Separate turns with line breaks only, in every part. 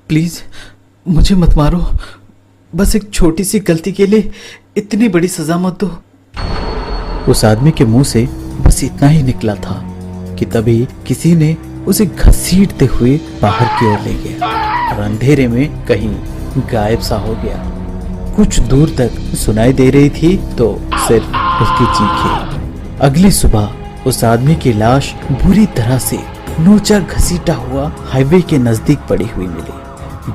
Please मुझे मत मारो, बस एक छोटी सी गलती के लिए इतनी बड़ी सजा मत दो। उस आदमी के मुंह से बस इतना ही निकला था कि तभी किसी ने उसे घसीटते हुए बाहर की ओर ले गया और अंधेरे में कहीं गायब सा हो गया। कुछ दूर तक सुनाई दे रही थी तो सिर्फ उसकी चीखें। अगली सुबह उस आदमी की लाश बुरी तरह से नोचा घसीटा हुआ हाईवे के नजदीक पड़ी हुई मिली।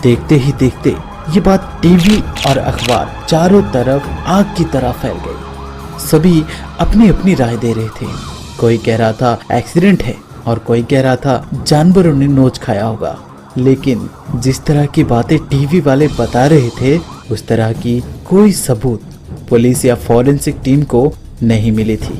देखते ही देखते ये बात टीवी और अखबार चारों तरफ आग की तरह फैल गई। सभी अपनी अपनी राय दे रहे थे। कोई कह रहा था एक्सीडेंट है और कोई कह रहा था जानवरों ने नोच खाया होगा। लेकिन जिस तरह की बातें टीवी वाले बता रहे थे उस तरह की कोई सबूत पुलिस या फॉरेंसिक टीम को नहीं मिली थी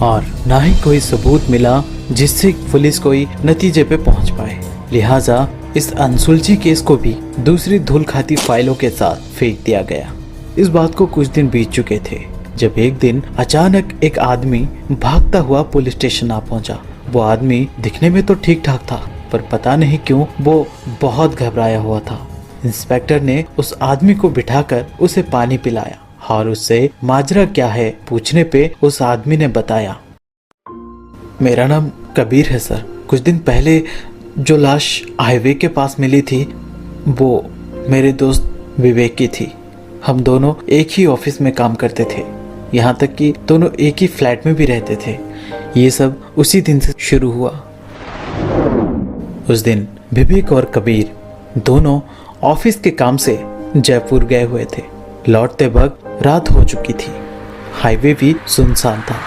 और ना ही कोई सबूत मिला जिससे पुलिस कोई नतीजे पे पहुंच पाए। लिहाजा इस अनसुलझे केस को भी दूसरी धूल खाती फाइलों के साथ फेंक दिया गया। इस बात को कुछ दिन बीत चुके थे जब एक दिन अचानक एक आदमी भागता हुआ पुलिस स्टेशन आ पहुंचा। वो आदमी दिखने में तो ठीक ठाक था पर पता नहीं क्यों वो बहुत घबराया हुआ था। इंस्पेक्टर ने उस आदमी को बिठाकर उसे पानी पिलाया और उससे माजरा क्या है पूछने पे उस आदमी ने बताया, मेरा नाम कबीर है सर। कुछ दिन पहले जो लाश हाईवे के पास मिली थी वो मेरे दोस्त विवेक की थी। हम दोनों एक ही ऑफिस में काम करते थे, यहाँ तक कि दोनों एक ही फ्लैट में भी रहते थे। ये सब उसी दिन से शुरू हुआ। उस दिन विवेक और कबीर दोनों ऑफिस के काम से जयपुर गए हुए थे। लौटते वक्त रात हो चुकी थी। हाईवे भी सुनसान था,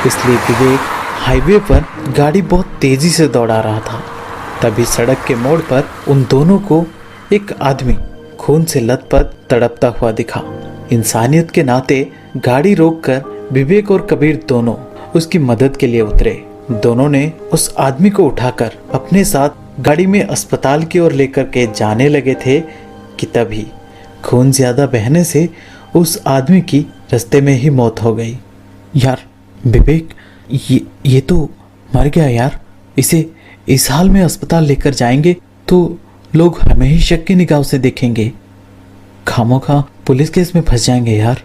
इसलिए विवेक हाईवे पर गाड़ी बहुत तेजी से दौड़ा रहा था। तभी सड़क के मोड़ पर उन दोनों को एक आदमी खून से लथपथ तड़पता हुआ दिखा। इंसानियत के नाते गाड़ी रोककर विवेक और कबीर दोनों उसकी मदद के लिए उतरे। दोनों ने उस आदमी को उठाकर अपने साथ गाड़ी में अस्पताल की ओर लेकर के जाने लगे थे कि तभी खून ज्यादा बहने से उस आदमी की रास्ते में ही मौत हो गई। यार विवेक, ये तो मर गया यार। इसे इस हाल में अस्पताल लेकर जाएंगे तो लोग हमें ही शक की निगाह से देखेंगे। खामोखा पुलिस केस में फंस जाएंगे यार।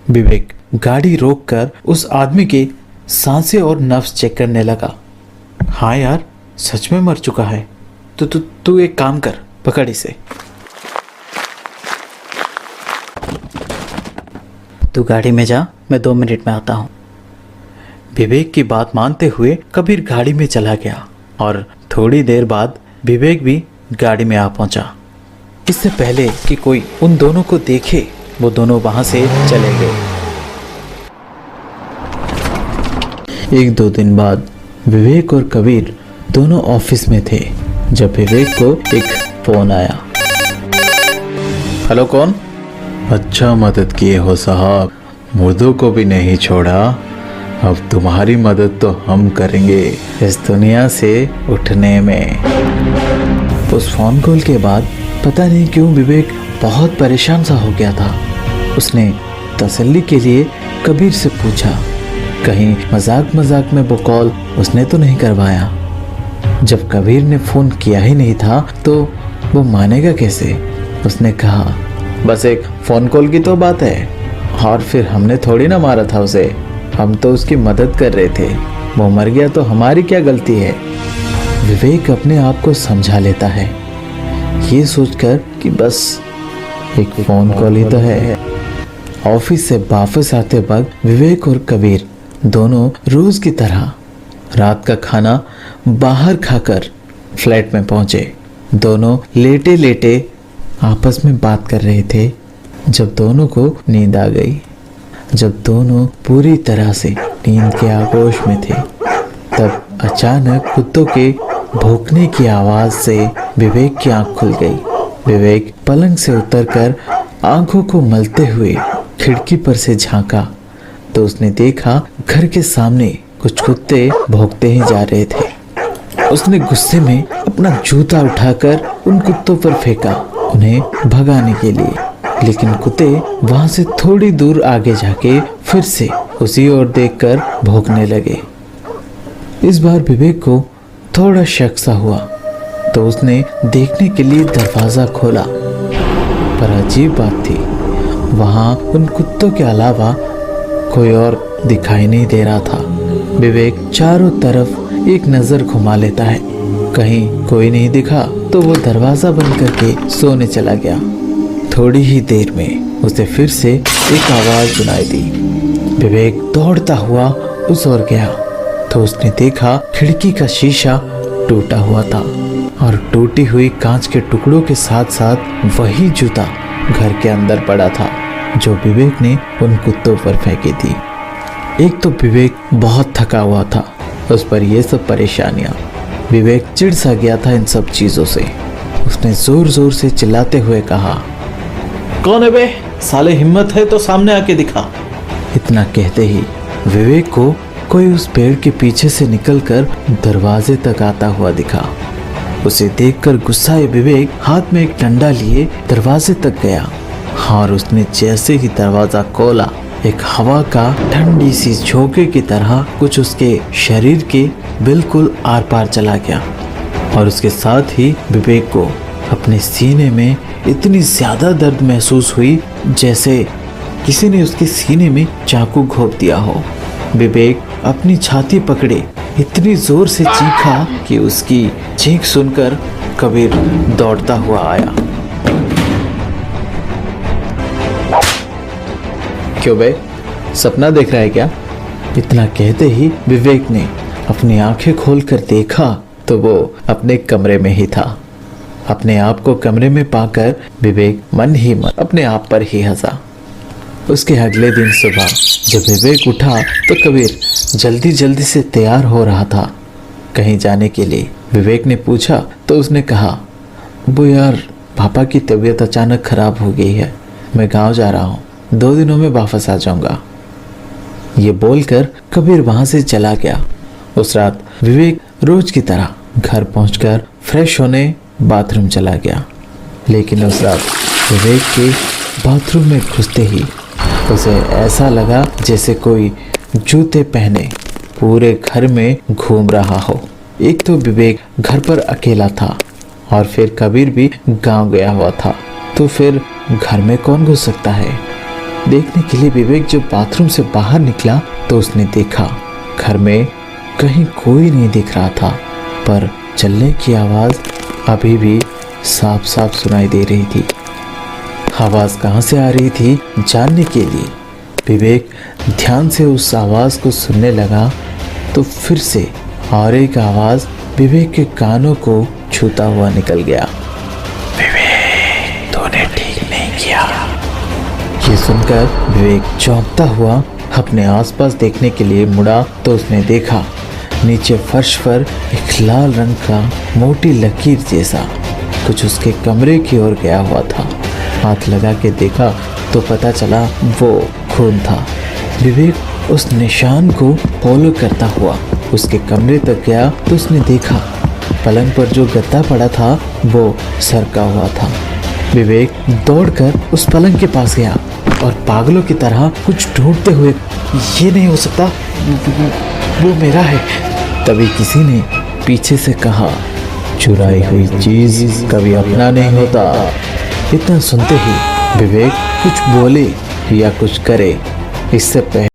विवेक गाड़ी रोककर उस आदमी के सांसें और नब्ज चेक करने लगा। हाँ यार, सच में मर चुका है। तो तू एक काम कर, पकड़ इसे। तू गाड़ी में जा, मैं 2 मिनट में आता हूँ। विवेक की बात मानते हुए कबीर गाड़ी में चला गया और थोड़ी देर बाद विवेक भी गाड़ी में आ पहुंचा। इससे पहले कि कोई उन दोनों को देखे वो दोनों वहां से चले गए। 1-2 दिन बाद विवेक और कबीर दोनों ऑफिस में थे जब विवेक को एक फोन आया। हेलो, कौन?
अच्छा मदद किए हो साहब, मुर्दों को भी नहीं छोड़ा। अब तुम्हारी मदद तो हम करेंगे
इस दुनिया से उठने में। उस फोन कॉल के बाद पता नहीं क्यों विवेक बहुत परेशान सा हो गया था। उसने तसल्ली के लिए कबीर से पूछा, कहीं मजाक मजाक में वो कॉल उसने तो नहीं करवाया। जब कबीर ने फोन किया ही नहीं था तो वो मानेगा कैसे? उसने कहा, बस एक फोन कॉल की तो बात है और फिर हमने थोड़ी ना मारा था उसे। हम तो उसकी मदद कर रहे थे। वो मर गया तो हमारी क्या गलती है? विवेक अपने आप को समझा लेता है ये सोचकर कि बस एक फोन कॉल ही तो है। ऑफिस से वापस आते वक्त विवेक और कबीर दोनों रोज की तरह रात का खाना बाहर खाकर फ्लैट में पहुंचे। दोनों लेटे लेटे आपस में बात कर रहे थे जब दोनों को नींद आ गई। जब दोनों पूरी तरह से नींद के आगोश में थे तब अचानक कुत्तों के भौंकने की आवाज से विवेक की आंख खुल गई। विवेक पलंग से उतरकर आंखों को मलते हुए खिड़की पर से झांका तो उसने देखा घर के सामने कुछ कुत्ते भौंकते ही जा रहे थे। उसने गुस्से में अपना जूता उठाकर उन कुत्तों पर फेंका उन्हें भगाने के लिए, लेकिन कुत्ते वहां से थोड़ी दूर आगे जाके फिर से उसी ओर देखकर भौंकने लगे। इस बार विवेक को थोड़ा शक सा हुआ तो उसने देखने के लिए दरवाजा खोला। पर अजीब बात थी, वहां उन कुत्तों के अलावा कोई और दिखाई नहीं दे रहा था। विवेक चारों तरफ एक नजर घुमा लेता है, कहीं कोई नहीं दिखा तो वो दरवाजा बंद करके सोने चला गया। थोड़ी ही देर में उसे फिर से एक आवाज सुनाई दी। विवेक दौड़ता हुआ उस ओर गया तो उसने देखा खिड़की का शीशा टूटा हुआ था और टूटी हुई कांच के टुकड़ों के साथ साथ वही जूता घर के अंदर पड़ा था जो विवेक ने उन कुत्तों पर फेंकी थी। एक तो विवेक बहुत थका हुआ था, उस पर ये सब परेशानियां। विवेक चिढ़ सा गया था इन सब चीजों से। उसने जोर जोर से चिल्लाते हुए कहा,
कौन है बे? साले हिम्मत है तो सामने आके दिखा।
इतना कहते ही विवेक को कोई उस पेड़ के पीछे से निकलकर दरवाजे तक आता हुआ दिखा। उसे देखकर गुस्साए विवेक हाथ में एक डंडा लिए दरवाजे तक गया और उसने जैसे ही दरवाजा खोला, एक हवा का ठंडी सी झोंके की तरह कुछ उसके शरीर के बिल्कुल आर पार चला गया और उसके साथ ही विवेक को अपने सीने में इतनी ज्यादा दर्द महसूस हुई जैसे किसी ने उसके सीने में चाकू घोंप दिया हो। विवेक अपनी छाती पकड़े इतनी जोर से चीखा कि उसकी चीख सुनकर कबीर दौड़ता हुआ आया।
क्यों बे, सपना देख रहा है क्या?
इतना कहते ही विवेक ने अपनी आंखें खोलकर देखा तो वो अपने कमरे में ही था। अपने आप को कमरे में पाकर विवेक मन ही मन अपने आप पर ही हंसा। उसके अगले दिन सुबह जब विवेक उठा तो कबीर जल्दी जल्दी से तैयार हो रहा था कहीं जाने के लिए। विवेक ने पूछा तो उसने कहा, वो यार पापा की तबीयत अचानक खराब हो गई है, मैं गांव जा रहा हूँ, 2 दिनों में वापस आ जाऊंगा। ये बोलकर कबीर वहां से चला गया। उस रात विवेक रोज की तरह घर पहुंचकर फ्रेश होने बाथरूम चला गया, लेकिन उस रात विवेक के बाथरूम में घुसते ही उसे ऐसा लगा जैसे कोई जूते पहने पूरे घर में घूम रहा हो। एक तो विवेक घर पर अकेला था और फिर कबीर भी गांव गया हुआ था, तो फिर घर में कौन घुस सकता है। देखने के लिए विवेक जब बाथरूम से बाहर निकला तो उसने देखा घर में कहीं कोई नहीं दिख रहा था, पर चलने की आवाज अभी भी साफ साफ सुनाई दे रही थी। आवाज कहाँ से आ रही थी जानने के लिए विवेक ध्यान से उस आवाज को सुनने लगा तो फिर से और एक आवाज विवेक के कानों को छूता हुआ निकल गया, विवेक तूने ठीक नहीं किया। ये सुनकर विवेक चौंकता हुआ अपने आसपास देखने के लिए मुड़ा तो उसने देखा नीचे फर्श पर एक लाल रंग का मोटी लकीर जैसा कुछ उसके कमरे की ओर गया हुआ था। हाथ लगा के देखा तो पता चला वो खून था। विवेक उस निशान को फॉलो करता हुआ उसके कमरे तक गया तो उसने देखा पलंग पर जो गद्दा पड़ा था वो सरका हुआ था। विवेक दौड़कर उस पलंग के पास गया और पागलों की तरह कुछ ढूंढते हुए, ये नहीं हो सकता, वो मेरा है। तभी किसी ने पीछे से कहा, चुराई हुई चीज कभी अपना नहीं होता। इतना सुनते ही विवेक कुछ बोले या कुछ करे इससे पहले